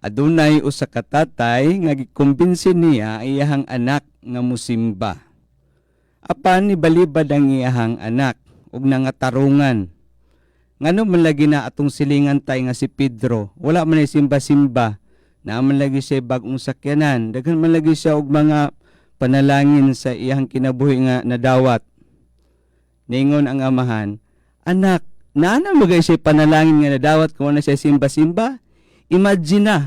Adunay usa ka tatay nga gikumbinsi niya iyahang anak nga musimba. Apan ni balibad ang iyahang anak ug nangatarungan. Ngano man lagi na atong silingan tay nga si Pedro, wala man ay simba-simba. Naaman lagi siya bagong sakyanan, daghan man lagi siya og mga panalangin sa iyang kinabuhi nga nadawat. Ningon ang amahan, anak, naana magay siya panalangin nga nadawat kung na siya simba-simba? Imagine na,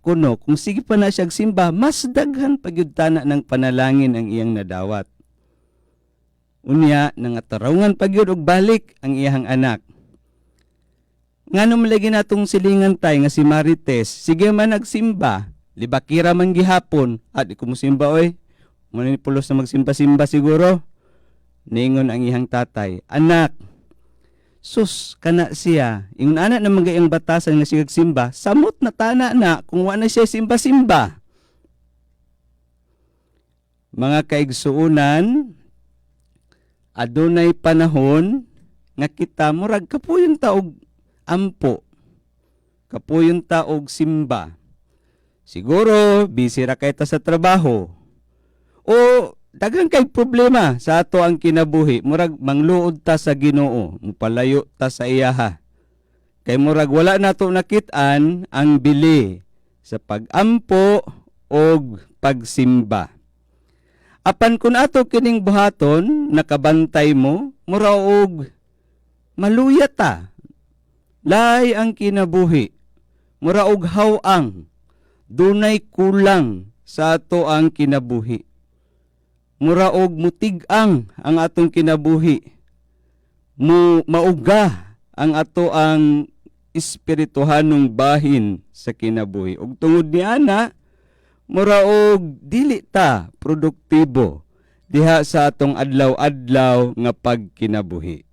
kuno, kung sige pa na siya simba, mas daghan pagyudtana ng panalangin ang iyang nadawat. Unya, nangatarungan pagyud og balik ang iyang anak. Ngano malagi natong silingan tay nga si Marites, sige man nagsimba, libakira man gihapon, at ikumusimba oy, muna ni pulos na magsimba-simba siguro. Ningon ang iyang tatay, anak, sus, kana siya, yung anak na magayang batasan nga siya simba, samot na tana na kung wala siya simba-simba. Mga kaigsuunan, adunay panahon nga kita murag kapuyon taog ampo, kapuyon taog simba. Siguro, busy ra kay ta sa trabaho. O daghang kay problema sa ato ang kinabuhi, murag mangluod ta sa Ginoo, mupalayo ta sa iyaha. Kay murag wala nato nakit-an ang bili sa pagampo og pagsimba. Apan kun ato kining buhaton nakabantay mo, mura og maluya ta. Lay ang kinabuhi, mura og hawang, dunay kulang sa ato ang kinabuhi. Mura og mutig-ang ang atong kinabuhi. Mauga ang ato ang espirituhanong bahin sa kinabuhi. Ug tungod niana, mura og dili ta produktibo diha sa atong adlaw-adlaw nga pagkinabuhi.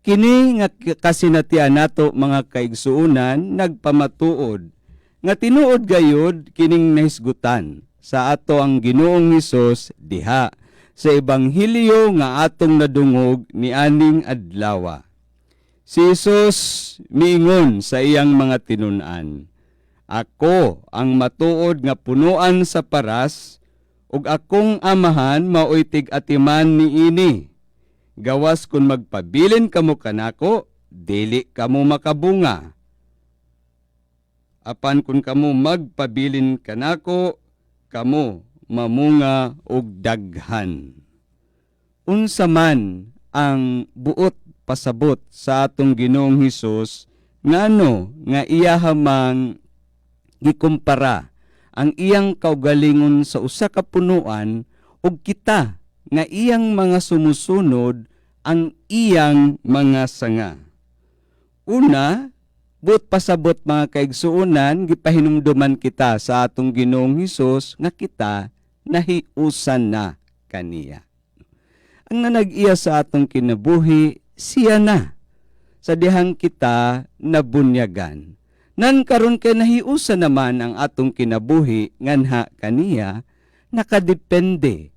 Kini nga kasinatian nato mga kaigsuunan nagpamatuod nga tinuod gayud kining nahisgutan sa ato ang Ginoong Hesus diha sa ebanghelyo nga atong nadungog ni aning adlaw. Si Hesus miingon sa iyang mga tinun-an, ako ang matuod nga punuan sa paras ug akong amahan maoy tig-atiman niini. Gawas kung magpabilin kamo kanako, dili kamo makabunga. Apan kung kamo magpabilin kanako, kamo mamunga og daghan. Unsa man ang buot pasabot sa atong Ginoong Hesus, ngano nga iya hamang gikumpara ang iyang kaugalingon sa usa ka punuan ug kita nga iyang mga sumusunod ang iyang mga sanga. Una, buot pasabot mga kaigsuunan, gipahinumduman kita sa atong Ginoong Hesus nga kita nahiusan na kaniya. Ang nanag-iya sa atong kinabuhi, siya na. Sa dihang kita nabunyagan. Nan karon kay nahiusan naman ang atong kinabuhi nganha kaniya, nakadepende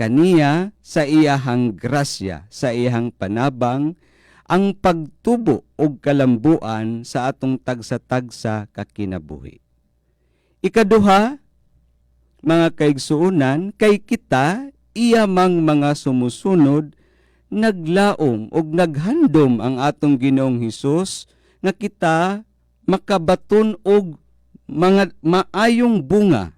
kaniya sa iyahang grasya, sa iyahang panabang, ang pagtubo og kalambuan sa atong tagsa-tagsa kakinabuhi. Ikaduha, mga kaigsuunan, kay kita, iya mang mga sumusunod, naglaom og naghandom ang atong Ginoong Hesus, nga kita makabaton og mga maayong bunga.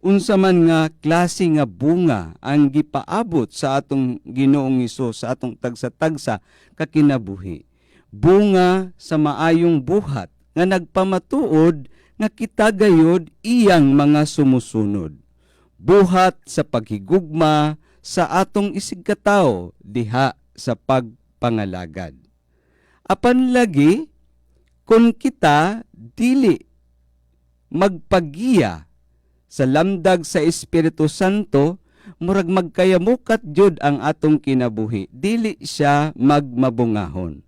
Unsa man nga klase nga bunga ang gipaabot sa atong Ginoong Hesus, sa atong tagsa-tagsa kakinabuhi. Bunga sa maayong buhat nga nagpamatuod nga kita gayud iyang mga sumusunod. Buhat sa paghigugma sa atong isigkatawo diha sa pagpangalagad. Apan lagi, kung kita dili magpagiya sa lamdag sa Espiritu Santo, murag magkayamukat jud ang atong kinabuhi. Dili siya magmabungahon.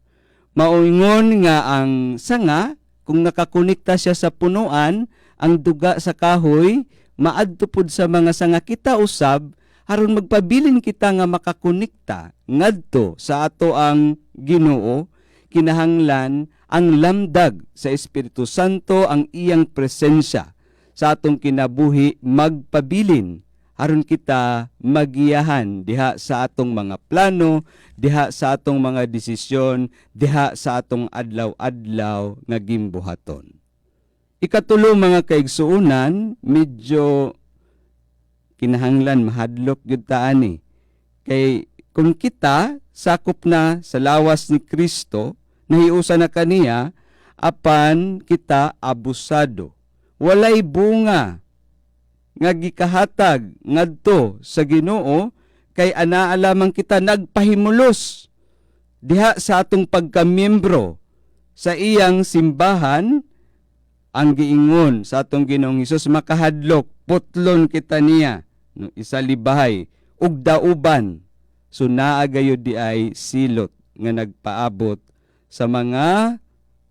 Mauingon nga ang sanga, kung nakakonekta siya sa punuan, ang duga sa kahoy, maadto pud sa mga sanga kita usab, aron magpabilin kita nga makakonekta ngadto sa ato ang Ginoo, kinahanglan ang lamdag sa Espiritu Santo, ang iyang presensya sa atong kinabuhi magpabilin aron kita magiyahan diha sa atong mga plano, diha sa atong mga desisyon, diha sa atong adlaw-adlaw nga gimbuhaton. Ikatulo mga kaigsuunan, medyo kinahanglan mahadlok gyud ta ani. Kay kung kita sakop na sa lawas ni Kristo, nahiusa na kaniya, apan kita abusado. Walay bunga nga gikahatag ngadto sa Ginoo, kay anaa lamang kita nagpahimulos diha sa atong pagkamiyembro sa iyang simbahan. Ang giingon sa atong Ginoong Hesus, makahadlok, putlon kita niya, no, isalibahay, ug dauban. So naagayod di ay silot nga nagpaabot sa mga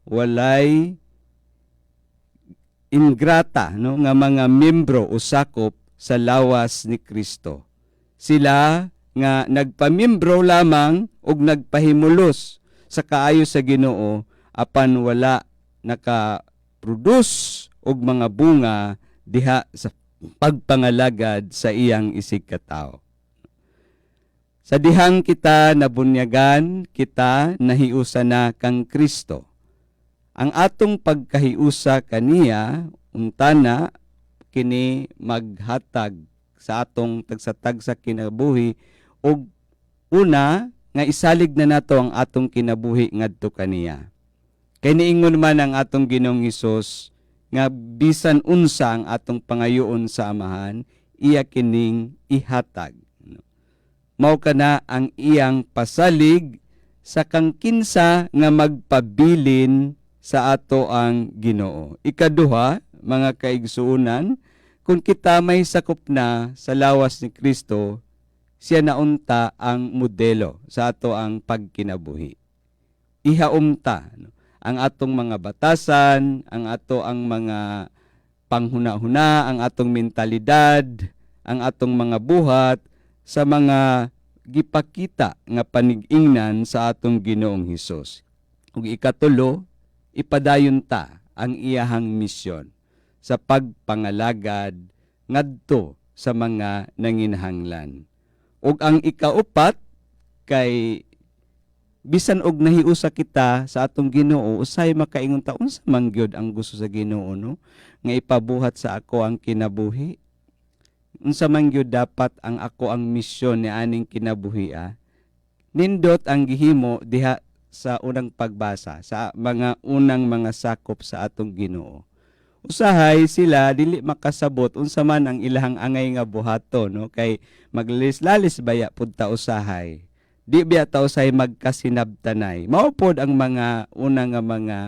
walay ingrata, no, nga mga membro o sakop sa lawas ni Kristo. Sila nga nagpamembro lamang ug nagpahimulos sa kaayo sa Ginoo, apan wala naka-produce og mga bunga diha sa pagpangalagad sa iyang isig katao. Sa dihang kita nabunyagan, kita nahiusa na kang Kristo. Ang atong pagkahiusa kaniya, untana, kini maghatag sa atong tagsatag sa kinabuhi, o una, nga isalig na nato ang atong kinabuhi ngadto kaniya. Kay niingon man ang atong Ginoong Hesus, nga bisan unsa ang atong pangayoon sa Amahan, iya kining ihatag. Mao kana ang iyang pasalig sa kangkinsa nga magpabilin sa ato ang Ginoo. Ikaduha, mga kaigsuunan, kung kita may sakop na sa lawas ni Kristo, siya naunta ang modelo sa ato ang pagkinabuhi. Ihaumta ang atong mga batasan, ang ato ang mga panghuna-huna, ang atong mentalidad, ang atong mga buhat, sa mga gipakita nga panig-ingnan sa atong Ginoong Hesus. Ug ikatulo, ipadayon ta ang iyahang misyon sa pagpangalagad ngadto sa mga nanginahanglan. Ug ang ikaupat, kay bisan og nahiusa kita sa atong Ginoo, usay makaingon ta unsa man gyud ang gusto sa Ginoo, no, nga ipabuhat sa ako ang kinabuhi. Unsa man gyud dapat ang ako ang misyon ni aning kinabuhi. Nindot ang gihimo diha sa unang pagbasa sa mga unang mga sakop sa atong Ginoo. Usahay sila dili makasabot unsa man ang ilahang angay nga buhaton, no, kay maglalis-lalis baya pud ta usahay. Di biya ta usahay magkasinabtanay. Mao pod ang mga unang nga mga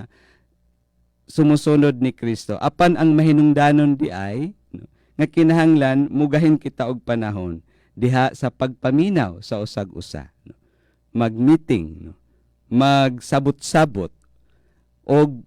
sumusunod ni Kristo. Apan ang mahinungdanon di ay nga kinahanglan mugahin kita og panahon diha sa pagpaminaw sa usag-usa, no? Mag-meeting, no? Magsabot-sabot, og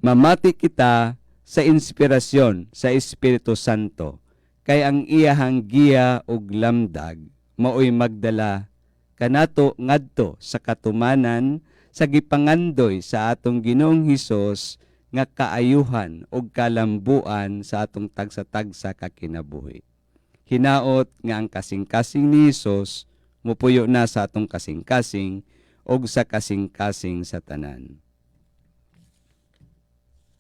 mamati kita sa inspirasyon sa Espiritu Santo, kay ang iyahang giya og lamdag maoy magdala kanato ngadto sa katumanan sa gipangandoy sa atong Ginoong Hesus nga kaayuhan o kalambuan sa atong tagsa-tagsa kakinabuhi. Hinaot nga ang kasing-kasing ni Hesus mupuyo na sa atong kasing-kasing o sa kasing-kasing sa tanan.